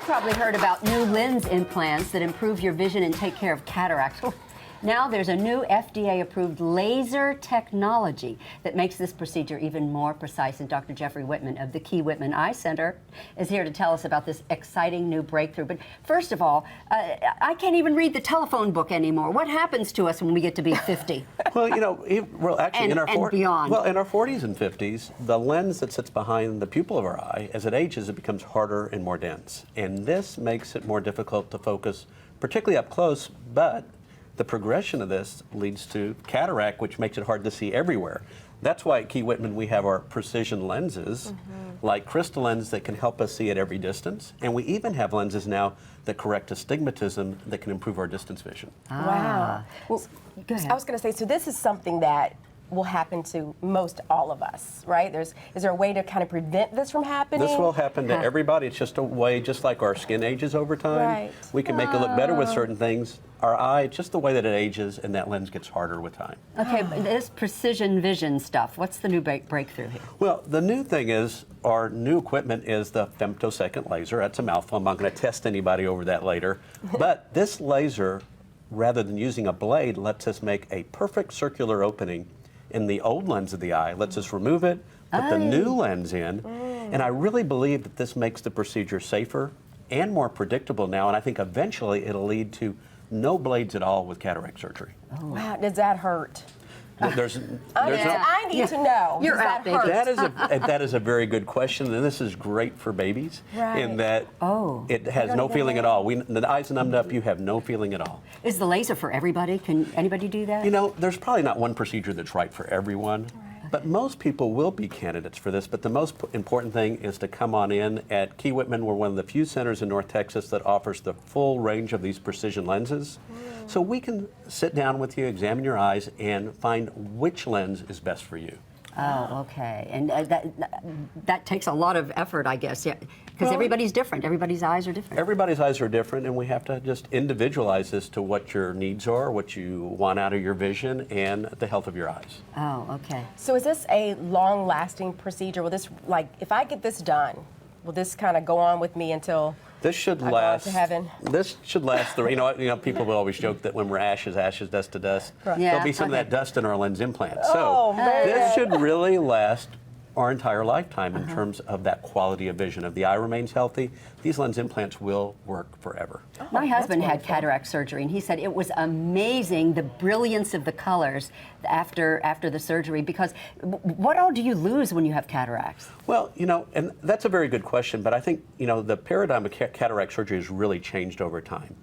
probably heard about new lens implants that improve your vision and take care of cataracts. Now there's a new FDA-approved laser technology that makes this procedure even more precise. And Dr. Jeffrey Whitman of the Key Whitman Eye Center is here to tell us about this exciting new breakthrough. But first of all, I can't even read the telephone book anymore. What happens to us when we get to be 50? Well, you know, actually in our beyond. Well, in our 40s and 50s, the lens that sits behind the pupil of our eye, as it ages, it becomes harder and more dense. And this makes it more difficult to focus, particularly up close, but the progression of this leads to cataract, which makes it hard to see everywhere. That's why at Key Whitman we have our precision lenses, like crystal lenses that can help us see at every distance. And we even have lenses now that correct astigmatism that can improve our distance vision. Wow. Well, Go ahead. I was going to say, so this is something that will happen to most all of us, right? Is there a way to kind of prevent this from happening? This will happen to everybody. It's just a way, just like our skin ages over time. Right. We can make it look better with certain things. Our eye, it's just the way that it ages, and that lens gets harder with time. Okay, but this precision vision stuff, what's the new breakthrough here? Well, the new thing is, our new equipment is the femtosecond laser. That's a mouthful. I'm not going to test anybody over that later. But this laser, rather than using a blade, lets us make a perfect circular opening in the old lens of the eye, lets us remove it, put the new lens in, and I really believe that this makes the procedure safer and more predictable now, and I think eventually it'll lead to no blades at all with cataract surgery. Wow, does that hurt? I need to know. You're does out, that hurt? That is a very good question, and this is great for babies in that it has no feeling at all. The eye's numbed up, you have no feeling at all. Is the laser for everybody? Can anybody do that? You know, there's probably not one procedure that's right for everyone, but most people will be candidates for this. But the most important thing is to come on in. At Key Whitman, we're one of the few centers in North Texas that offers the full range of these precision lenses. So we can sit down with you, examine your eyes, and find which lens is best for you. Oh, okay. And that takes a lot of effort, I guess, because everybody's different. Everybody's eyes are different. Everybody's eyes are different, and we have to just individualize this to what your needs are, what you want out of your vision, and the health of your eyes. Oh, okay. So is this a long-lasting procedure? Will this, like, if I get this done, will this kind of go on with me until This should I go on last. to heaven? This should last. You know, people will always joke that when we're ashes, dust to dust. Right. Yeah, There'll be some of that dust in our lens implant. Oh, So man. this should really last our entire lifetime in terms of that quality of vision. If the eye remains healthy, these lens implants will work forever. My husband had wonderful. cataract surgery, and he said it was amazing, the brilliance of the colors after the surgery, because what all do you lose when you have cataracts? Well, you know, and that's a very good question, but I think, you know, the paradigm of cataract surgery has really changed over time.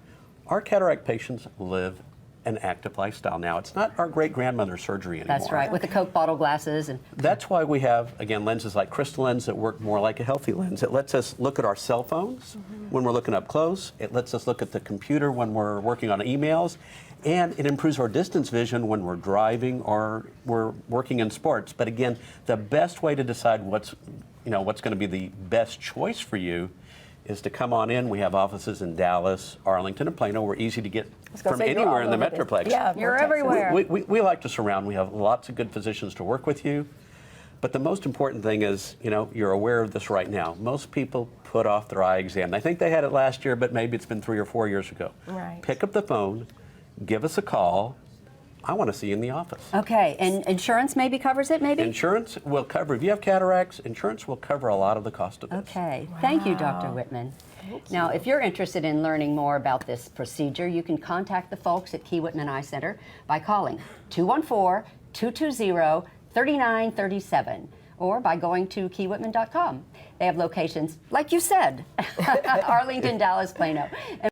Our cataract patients live an active lifestyle now. It's not our great-grandmother's surgery anymore. That's right, with the Coke bottle glasses. And That's why we have, again, lenses like crystal lens that work more like a healthy lens. It lets us look at our cell phones when we're looking up close. It lets us look at the computer when we're working on emails. And it improves our distance vision when we're driving or we're working in sports. But again, the best way to decide what's going to be the best choice for you is to come on in. We have offices in Dallas, Arlington, and Plano. We're easy to get from say, you're anywhere all in the over this. Metroplex. Yeah, You're North Texas. everywhere. We like to surround. We have lots of good physicians to work with you. But the most important thing is, you know, you're aware of this right now. Most people put off their eye exam. They think they had it last year, but maybe it's been 3 or 4 years ago. Right. Pick up the phone, give us a call. I want to see you in the office. okay, and insurance maybe covers it, maybe? Insurance will cover, if you have cataracts, insurance will cover a lot of the cost of this. Okay, thank you, Dr. Whitman. Now, if you're interested in learning more about this procedure, you can contact the folks at Key Whitman Eye Center by calling 214-220-3937 or by going to keywhitman.com. They have locations, like you said, Arlington, Dallas, Plano.